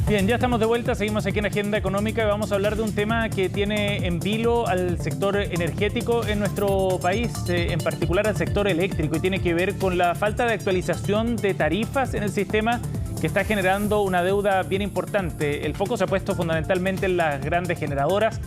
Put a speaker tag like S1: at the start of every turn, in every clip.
S1: Bien, ya estamos de vuelta, seguimos aquí en Agenda Económica y vamos a hablar de un tema que tiene en vilo al sector energético en nuestro país, en particular al sector eléctrico, y tiene que ver con la falta de actualización de tarifas en el sistema que está generando una deuda bien importante. El foco se ha puesto fundamentalmente en las grandes generadoras.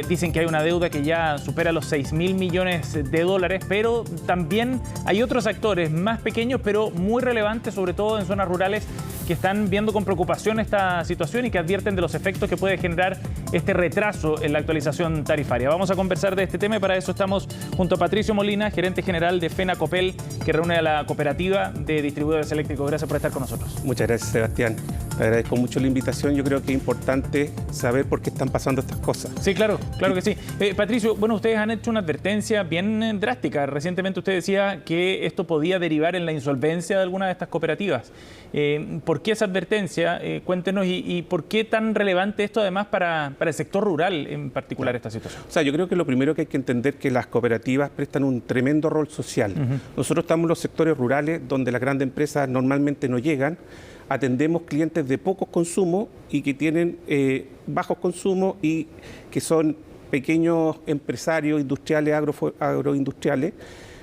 S1: Dicen que hay una deuda que ya supera los 6.000 millones de dólares, pero también hay otros actores más pequeños, pero muy relevantes, sobre todo en zonas rurales, que están viendo con preocupación esta situación y que advierten de los efectos que puede generar este retraso en la actualización tarifaria. Vamos a conversar de este tema y para eso estamos junto a Patricio Molina, gerente general de FENACOPEL, que reúne a la cooperativa de distribuidores eléctricos. Gracias por estar con nosotros.
S2: Muchas gracias, Sebastián. Te agradezco mucho la invitación. Yo creo que es importante saber por qué están pasando estas cosas.
S1: Sí, claro que sí. Patricio, bueno, ustedes han hecho una advertencia bien drástica. Recientemente usted decía que esto podía derivar en la insolvencia de alguna de estas cooperativas. ¿Por qué esa advertencia? Cuéntenos, y ¿por qué tan relevante esto además para el sector rural en particular esta situación?
S2: O sea, yo creo que lo primero que hay que entender es que las cooperativas prestan un tremendo rol social. Nosotros estamos en los sectores rurales donde las grandes empresas normalmente no llegan. Atendemos clientes de pocos consumos y que tienen bajos consumos y que son pequeños empresarios industriales, agroindustriales.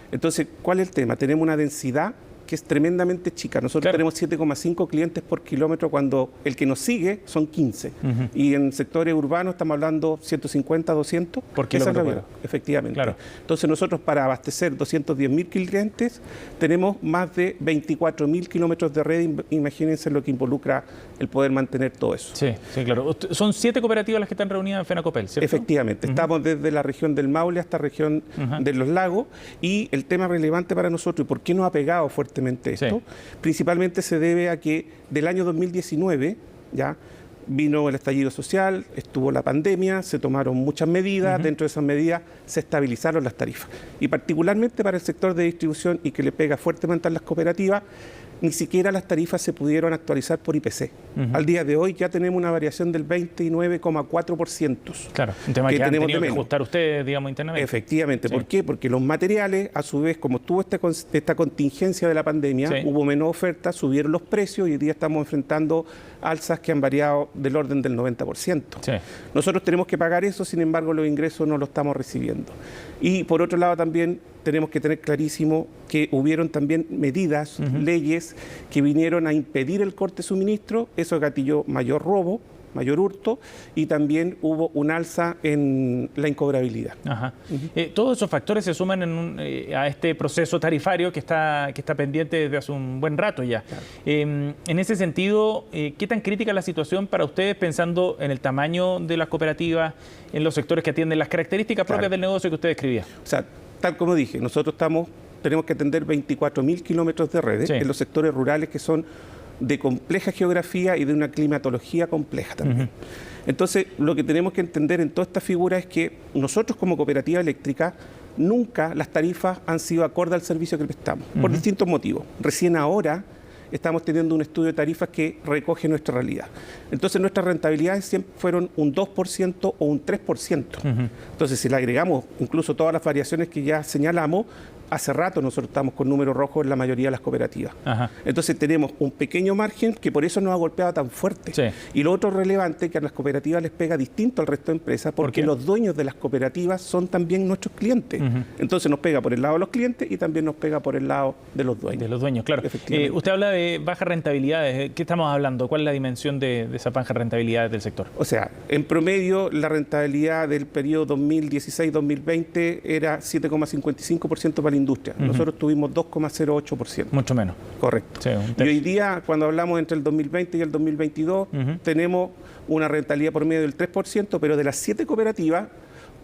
S2: Entonces, ¿cuál es el tema? Tenemos una densidad que es tremendamente chica. Nosotros tenemos 7,5 clientes por kilómetro cuando el que nos sigue son 15. Y en sectores urbanos estamos hablando 150, 200.
S1: Por kilómetro.
S2: Efectivamente.
S1: Claro.
S2: Entonces nosotros para abastecer 210.000 clientes tenemos más de 24.000 kilómetros de red. Imagínense lo que involucra el poder mantener todo eso.
S1: Sí, claro. Son 7 cooperativas las que están reunidas en FENACOPEL, ¿cierto?
S2: Efectivamente. Estamos desde la región del Maule hasta la región de los lagos. Y el tema relevante para nosotros, ¿y por qué nos ha pegado fuertemente esto? Principalmente se debe a que del año 2019 ya vino el estallido social, estuvo la pandemia, se tomaron muchas medidas, dentro de esas medidas se estabilizaron las tarifas. Y particularmente para el sector de distribución, y que le pega fuertemente a las cooperativas, ni siquiera las tarifas se pudieron actualizar por IPC. Al día de hoy ya tenemos una variación del 29,4%.
S1: Claro, un tema que han tenido que ajustar ustedes, digamos, internamente.
S2: Efectivamente. ¿Por qué? Porque los materiales, a su vez, como estuvo esta contingencia de la pandemia, hubo menos oferta, subieron los precios y hoy día estamos enfrentando alzas que han variado del orden del 90%. Nosotros tenemos que pagar eso, sin embargo, los ingresos no los estamos recibiendo. Y por otro lado también tenemos que tener clarísimo que hubieron también medidas, leyes que vinieron a impedir el corte de suministro. Eso gatilló mayor robo, mayor hurto, y también hubo un alza en la incobrabilidad.
S1: Todos esos factores se suman a este proceso tarifario que está pendiente desde hace un buen rato ya. Claro. En ese sentido, ¿qué tan crítica es la situación para ustedes, pensando en el tamaño de las cooperativas, en los sectores que atienden, las características propias del negocio que usted describía?
S2: O sea, tal como dije, nosotros tenemos que atender 24.000 kilómetros de redes en los sectores rurales que son de compleja geografía y de una climatología compleja también. Entonces, lo que tenemos que entender en toda esta figura es que nosotros como cooperativa eléctrica nunca las tarifas han sido acorde al servicio que prestamos, por distintos motivos. Recién ahora estamos teniendo un estudio de tarifas que recoge nuestra realidad. Entonces, nuestras rentabilidades siempre fueron un 2% o un 3%. Entonces, si le agregamos incluso todas las variaciones que ya señalamos, hace rato nosotros estamos con números rojos en la mayoría de las cooperativas. Entonces tenemos un pequeño margen que por eso nos ha golpeado tan fuerte. Y lo otro relevante es que a las cooperativas les pega distinto al resto de empresas, porque los dueños de las cooperativas son también nuestros clientes. Entonces nos pega por el lado de los clientes y también nos pega por el lado de los dueños.
S1: De los dueños, claro. Usted habla de bajas rentabilidades. ¿Qué estamos hablando? ¿Cuál es la dimensión de esas bajas rentabilidades del sector?
S2: O sea, en promedio la rentabilidad del periodo 2016-2020 era 7,55% para la industria. Nosotros tuvimos 2,08%.
S1: Mucho menos.
S2: Correcto. Y hoy día, cuando hablamos entre el 2020 y el 2022, tenemos una rentabilidad por medio del 3%, pero de las 7 cooperativas,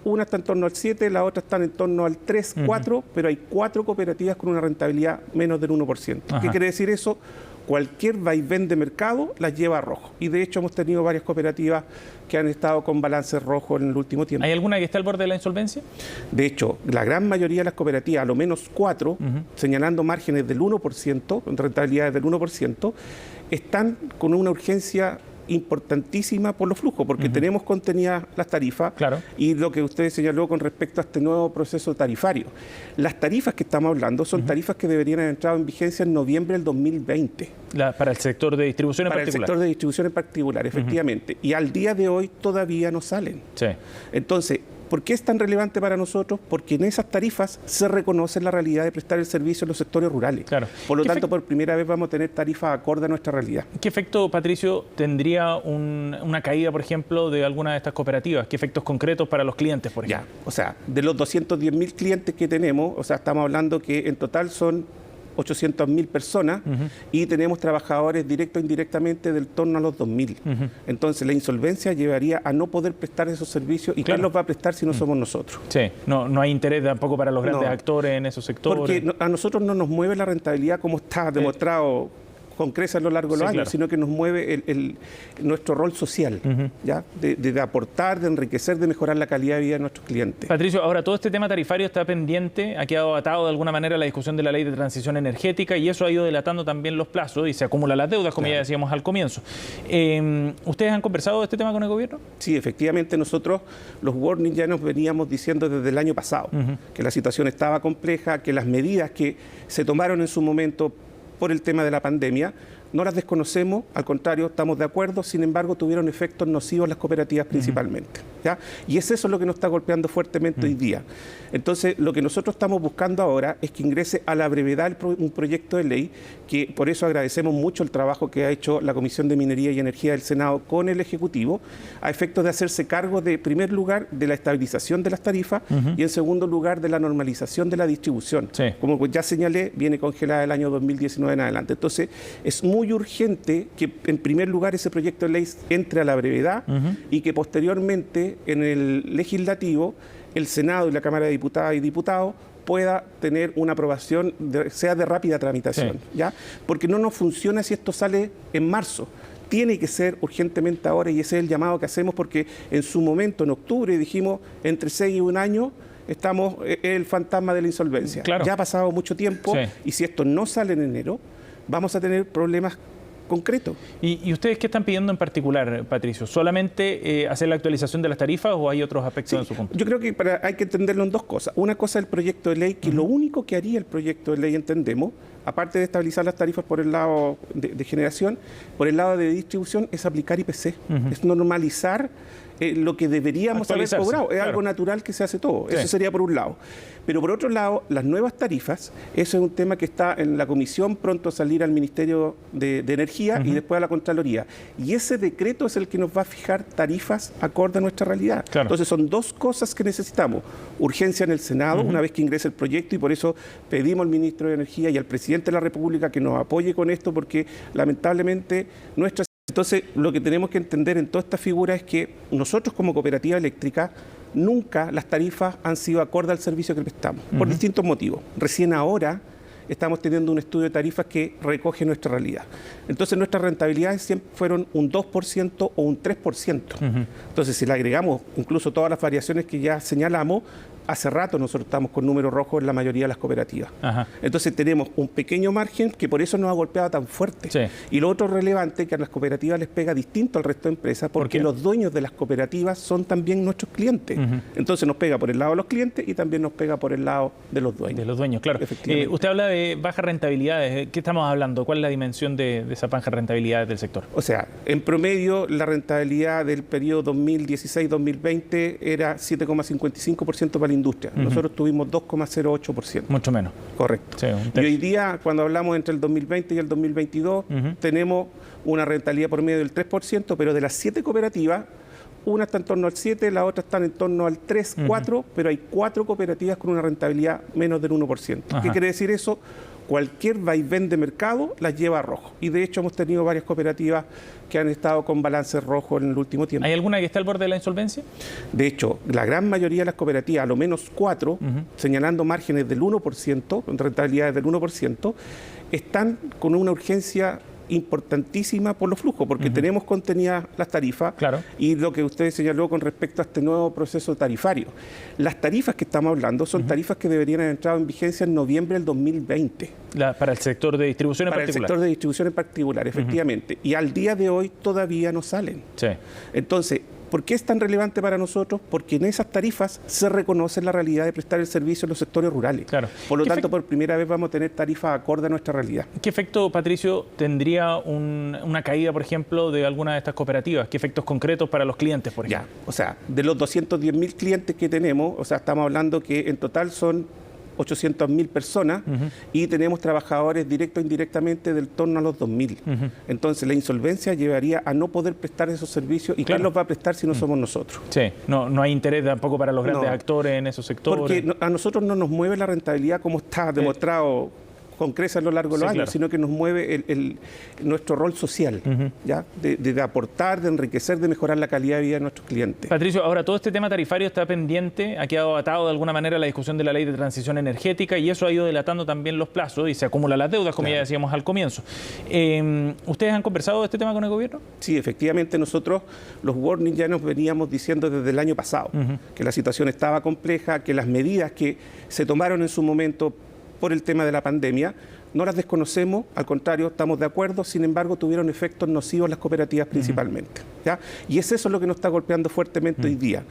S2: una está en torno al 7, la otra está en torno al 3, 4, pero hay 4 cooperativas con una rentabilidad menos del 1%. ¿Qué quiere decir eso? Cualquier vaivén de mercado las lleva a rojo. Y de hecho hemos tenido varias cooperativas que han estado con balances rojos en el último tiempo.
S1: ¿Hay alguna que está al borde de la insolvencia?
S2: De hecho, la gran mayoría de las cooperativas, a lo menos 4, señalando márgenes del 1%, rentabilidades del 1%, están con una urgencia importantísima por los flujos, porque tenemos contenidas las tarifas y lo que usted señaló con respecto a este nuevo proceso tarifario. Las tarifas que estamos hablando son tarifas que deberían haber entrado en vigencia en noviembre del 2020.
S1: Para el sector de distribución en particular.
S2: Para el sector de distribución en particular, efectivamente. Y al día de hoy todavía no salen.
S1: Sí.
S2: Entonces, ¿por qué es tan relevante para nosotros? Porque en esas tarifas se reconoce la realidad de prestar el servicio en los sectores rurales.
S1: Claro.
S2: Por lo tanto, por primera vez vamos a tener tarifas acorde a nuestra realidad.
S1: ¿Qué efecto, Patricio, tendría una caída, por ejemplo, de alguna de estas cooperativas? ¿Qué efectos concretos para los clientes, por ejemplo?
S2: O sea, de los 210.000 clientes que tenemos, o sea, estamos hablando que en total son 800.000 personas y tenemos trabajadores directo e indirectamente del torno a los 2.000. Entonces la insolvencia llevaría a no poder prestar esos servicios y ¿quién los va a prestar si no somos nosotros?
S1: Sí, no hay interés tampoco para los grandes actores en esos sectores.
S2: Porque a nosotros no nos mueve la rentabilidad como está demostrado con creces a lo largo de los años, sino que nos mueve nuestro rol social, ¿ya? De aportar, de enriquecer, de mejorar la calidad de vida de nuestros clientes.
S1: Patricio, ahora todo este tema tarifario está pendiente, ha quedado atado de alguna manera a la discusión de la ley de transición energética y eso ha ido dilatando también los plazos y se acumulan las deudas, como ya decíamos al comienzo. ¿Ustedes han conversado de este tema con el gobierno?
S2: Sí, efectivamente nosotros, los warnings ya nos veníamos diciendo desde el año pasado, que la situación estaba compleja, que las medidas que se tomaron en su momento por el tema de la pandemia, no las desconocemos, al contrario, estamos de acuerdo, sin embargo, tuvieron efectos nocivos en las cooperativas principalmente, ¿ya? Y es eso lo que nos está golpeando fuertemente hoy día. Entonces, lo que nosotros estamos buscando ahora es que ingrese a la brevedad un proyecto de ley, que por eso agradecemos mucho el trabajo que ha hecho la Comisión de Minería y Energía del Senado con el Ejecutivo, a efectos de hacerse cargo, de, en primer lugar, de la estabilización de las tarifas y, en segundo lugar, de la normalización de la distribución. Como ya señalé, viene congelada el año 2019 en adelante. Entonces, es muy urgente que, en primer lugar, ese proyecto de ley entre a la brevedad y que posteriormente en el legislativo el Senado y la Cámara de Diputadas y Diputados pueda tener una aprobación, sea de rápida tramitación, ¿ya? Porque no nos funciona si esto sale en marzo. Tiene que ser urgentemente ahora y ese es el llamado que hacemos porque en su momento, en octubre, dijimos entre 6 y 1 año, estamos el fantasma de la insolvencia. Ya ha pasado mucho tiempo y si esto no sale en enero, vamos a tener problemas concretos.
S1: ¿Y ustedes qué están pidiendo en particular, Patricio? ¿Solamente hacer la actualización de las tarifas o hay otros aspectos en su punto?
S2: Yo creo que hay que entenderlo en dos cosas. Una cosa es el proyecto de ley, que lo único que haría el proyecto de ley, entendemos, aparte de estabilizar las tarifas por el lado de generación, por el lado de distribución, es aplicar IPC, es normalizar lo que deberíamos haber cobrado. Es algo natural que se hace todo. Eso sería por un lado. Pero por otro lado, las nuevas tarifas, eso es un tema que está en la comisión, pronto a salir al Ministerio de Energía y después a la Contraloría. Y ese decreto es el que nos va a fijar tarifas acorde a nuestra realidad. Entonces son dos cosas que necesitamos. Urgencia en el Senado, una vez que ingrese el proyecto, y por eso pedimos al Ministro de Energía y al Presidente de la República que nos apoye con esto, porque lamentablemente nuestra... Entonces, lo que tenemos que entender en toda esta figura es que nosotros como cooperativa eléctrica nunca las tarifas han sido acorde al servicio que prestamos, por distintos motivos. Recién ahora estamos teniendo un estudio de tarifas que recoge nuestra realidad. Entonces, nuestras rentabilidades siempre fueron un 2% o un 3%. Entonces, si le agregamos incluso todas las variaciones que ya señalamos, hace rato nosotros estamos con números rojos en la mayoría de las cooperativas. Entonces tenemos un pequeño margen que por eso nos ha golpeado tan fuerte. Y lo otro relevante, que a las cooperativas les pega distinto al resto de empresas, porque los dueños de las cooperativas son también nuestros clientes. Entonces nos pega por el lado de los clientes y también nos pega por el lado de los dueños.
S1: De los dueños, claro. Usted habla de bajas rentabilidades. ¿Qué estamos hablando? ¿Cuál es la dimensión de esas bajas rentabilidades del sector?
S2: O sea, en promedio la rentabilidad del periodo 2016-2020 era 7,55% para la industria. Nosotros tuvimos 2,08%.
S1: Mucho menos.
S2: Correcto. Y hoy día, cuando hablamos entre el 2020 y el 2022, tenemos una rentabilidad por medio del 3%, pero de las 7 cooperativas, una está en torno al 7, la otra está en torno al 3, 4, pero hay 4 cooperativas con una rentabilidad menos del 1%. ¿Qué quiere decir eso? Cualquier vaivén de mercado las lleva a rojo. Y de hecho hemos tenido varias cooperativas que han estado con balances rojos en el último tiempo.
S1: ¿Hay alguna que está al borde de la insolvencia?
S2: De hecho, la gran mayoría de las cooperativas, a lo menos 4, señalando márgenes del 1%, rentabilidades del 1%, están con una urgencia importantísima por los flujos, porque tenemos contenidas las tarifas y lo que usted señaló con respecto a este nuevo proceso tarifario. Las tarifas que estamos hablando son tarifas que deberían haber entrado en vigencia en noviembre del 2020.
S1: Para el sector de distribución en particular.
S2: Para el sector de distribución en particular, efectivamente. Y al día de hoy todavía no salen.
S1: Sí.
S2: Entonces, ¿por qué es tan relevante para nosotros? Porque en esas tarifas se reconoce la realidad de prestar el servicio en los sectores rurales.
S1: Claro.
S2: Por lo tanto, por primera vez vamos a tener tarifas acorde a nuestra realidad.
S1: ¿Qué efecto, Patricio, tendría una caída, por ejemplo, de alguna de estas cooperativas? ¿Qué efectos concretos para los clientes, por ejemplo?
S2: Ya, o sea, de los 210.000 clientes que tenemos, o sea, estamos hablando que en total son 800.000 personas y tenemos trabajadores directo e indirectamente del torno a los 2.000. Entonces la insolvencia llevaría a no poder prestar esos servicios y ¿quién los va a prestar si no somos nosotros?
S1: Sí, no hay interés tampoco para los grandes actores en esos sectores.
S2: Porque a nosotros no nos mueve la rentabilidad como está demostrado con creces a lo largo de los años, sino que nos mueve nuestro rol social, ¿ya? De aportar, de enriquecer, de mejorar la calidad de vida de nuestros clientes.
S1: Patricio, ahora todo este tema tarifario está pendiente, ha quedado atado de alguna manera a la discusión de la ley de transición energética y eso ha ido dilatando también los plazos y se acumulan las deudas, como ya decíamos al comienzo. ¿Ustedes han conversado de este tema con el gobierno?
S2: Sí, efectivamente nosotros, los warnings ya nos veníamos diciendo desde el año pasado, que la situación estaba compleja, que las medidas que se tomaron en su momento por el tema de la pandemia, no las desconocemos, al contrario, estamos de acuerdo, sin embargo, tuvieron efectos nocivos las cooperativas principalmente, ¿ya? Y es eso lo que nos está golpeando fuertemente hoy día.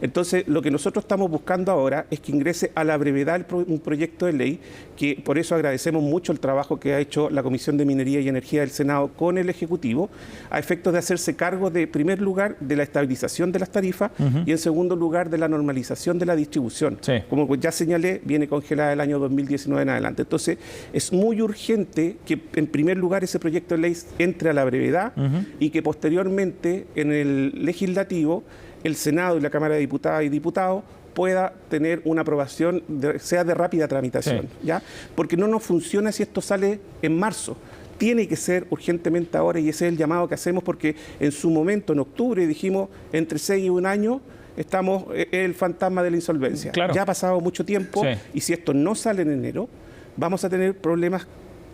S2: Entonces, lo que nosotros estamos buscando ahora es que ingrese a la brevedad un proyecto de ley, que por eso agradecemos mucho el trabajo que ha hecho la Comisión de Minería y Energía del Senado con el Ejecutivo, a efectos de hacerse cargo, de, en primer lugar, de la estabilización de las tarifas y, en segundo lugar, de la normalización de la distribución. Sí. Como ya señalé, viene congelada el año 2019 en adelante. Entonces, es muy urgente que, en primer lugar, ese proyecto de ley entre a la brevedad y que posteriormente en el legislativo el Senado y la Cámara de Diputadas y Diputados pueda tener una aprobación, sea de rápida tramitación, ¿ya? Porque no nos funciona si esto sale en marzo. Tiene que ser urgentemente ahora y ese es el llamado que hacemos porque en su momento, en octubre, dijimos entre 6 y 1 año, estamos el fantasma de la insolvencia. Claro. Ya ha pasado mucho tiempo y si esto no sale en enero, vamos a tener problemas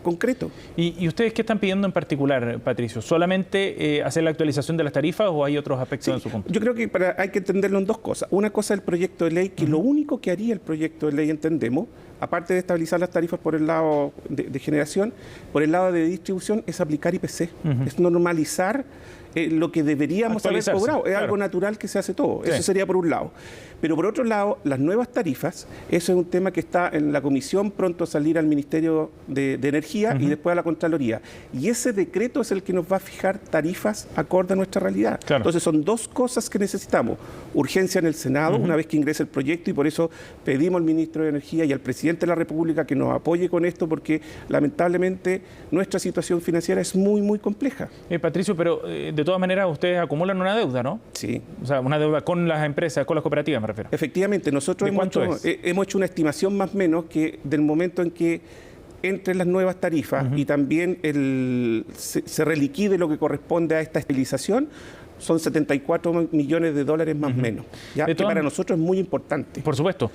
S2: concretos.
S1: ¿Y ustedes qué están pidiendo en particular, Patricio? ¿Solamente hacer la actualización de las tarifas o hay otros aspectos en su punto?
S2: Yo creo que hay que entenderlo en dos cosas. Una cosa es el proyecto de ley, que lo único que haría el proyecto de ley, entendemos, aparte de estabilizar las tarifas por el lado de generación, por el lado de distribución, es aplicar IPC, es normalizar lo que deberíamos haber cobrado. Es algo natural que se hace todo. Eso sería por un lado. Pero por otro lado, las nuevas tarifas, eso es un tema que está en la comisión, pronto a salir al Ministerio de Energía y después a la Contraloría. Y ese decreto es el que nos va a fijar tarifas acorde a nuestra realidad. Claro. Entonces son dos cosas que necesitamos. Urgencia en el Senado, una vez que ingrese el proyecto, y por eso pedimos al Ministro de Energía y al Presidente de la República que nos apoye con esto, porque lamentablemente nuestra situación financiera es muy, muy compleja.
S1: Patricio, pero de todas maneras ustedes acumulan una deuda, ¿no?
S2: Sí.
S1: O sea, una deuda con las empresas, con las cooperativas, me refiero.
S2: Efectivamente, nosotros hemos hecho una estimación más o menos que del momento en que entren las nuevas tarifas y también se reliquide lo que corresponde a esta estabilización, son 74 millones de dólares más o menos, ¿ya? Que para nosotros es muy importante.
S1: Por supuesto,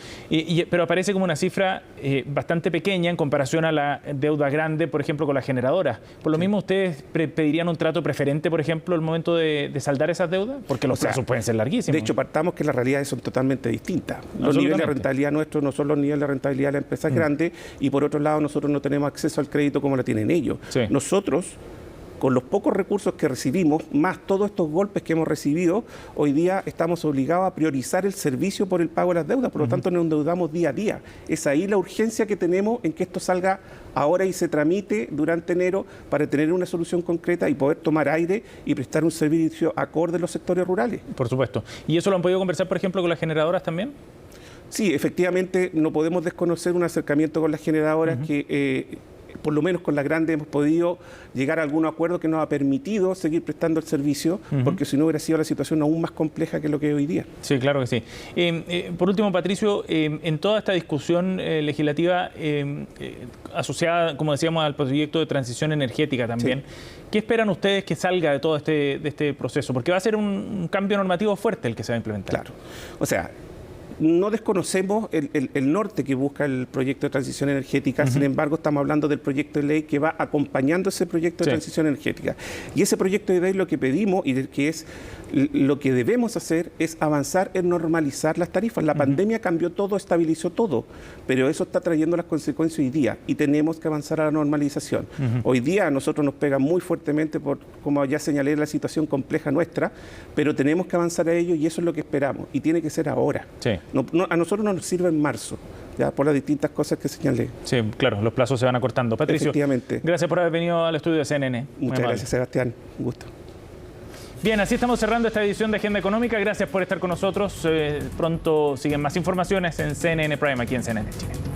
S1: pero aparece como una cifra bastante pequeña en comparación a la deuda grande, por ejemplo, con las generadoras. Por lo mismo, ¿ustedes pedirían un trato preferente, por ejemplo, al momento de saldar esas deudas? Porque los plazos pueden ser larguísimos.
S2: De hecho, partamos que las realidades son totalmente distintas. Los niveles de rentabilidad nuestros no son los niveles de rentabilidad de las empresas grandes y, por otro lado, nosotros no tenemos acceso al crédito como lo tienen ellos. Sí. Nosotros, con los pocos recursos que recibimos, más todos estos golpes que hemos recibido, hoy día estamos obligados a priorizar el servicio por el pago de las deudas, por lo tanto nos endeudamos día a día. Es ahí la urgencia que tenemos en que esto salga ahora y se tramite durante enero para tener una solución concreta y poder tomar aire y prestar un servicio acorde a los sectores rurales.
S1: Por supuesto. ¿Y eso lo han podido conversar, por ejemplo, con las generadoras también?
S2: Sí, efectivamente, no podemos desconocer un acercamiento con las generadoras que por lo menos con las grandes hemos podido llegar a algún acuerdo que nos ha permitido seguir prestando el servicio, porque si no hubiera sido la situación aún más compleja que lo que es hoy día.
S1: Sí, claro que sí. Por último, Patricio, en toda esta discusión legislativa asociada, como decíamos, al proyecto de transición energética también, ¿qué esperan ustedes que salga de todo este proceso? Porque va a ser un cambio normativo fuerte el que se va a implementar.
S2: Claro. O sea, no desconocemos el norte que busca el proyecto de transición energética, sin embargo estamos hablando del proyecto de ley que va acompañando ese proyecto de transición energética. Y ese proyecto de ley lo que pedimos y que es lo que debemos hacer es avanzar en normalizar las tarifas. La pandemia cambió todo, estabilizó todo, pero eso está trayendo las consecuencias hoy día y tenemos que avanzar a la normalización. Hoy día a nosotros nos pega muy fuertemente por, como ya señalé, la situación compleja nuestra, pero tenemos que avanzar a ello y eso es lo que esperamos y tiene que ser ahora. A nosotros no nos sirve en marzo, ya por las distintas cosas que señalé.
S1: Sí, claro, los plazos se van acortando. Patricio,
S2: efectivamente,
S1: gracias por haber venido al estudio de CNN.
S2: Muchas gracias, Sebastián. Un gusto.
S1: Bien, así estamos cerrando esta edición de Agenda Económica. Gracias por estar con nosotros. Pronto siguen más informaciones en CNN Prime, aquí en CNN Chile.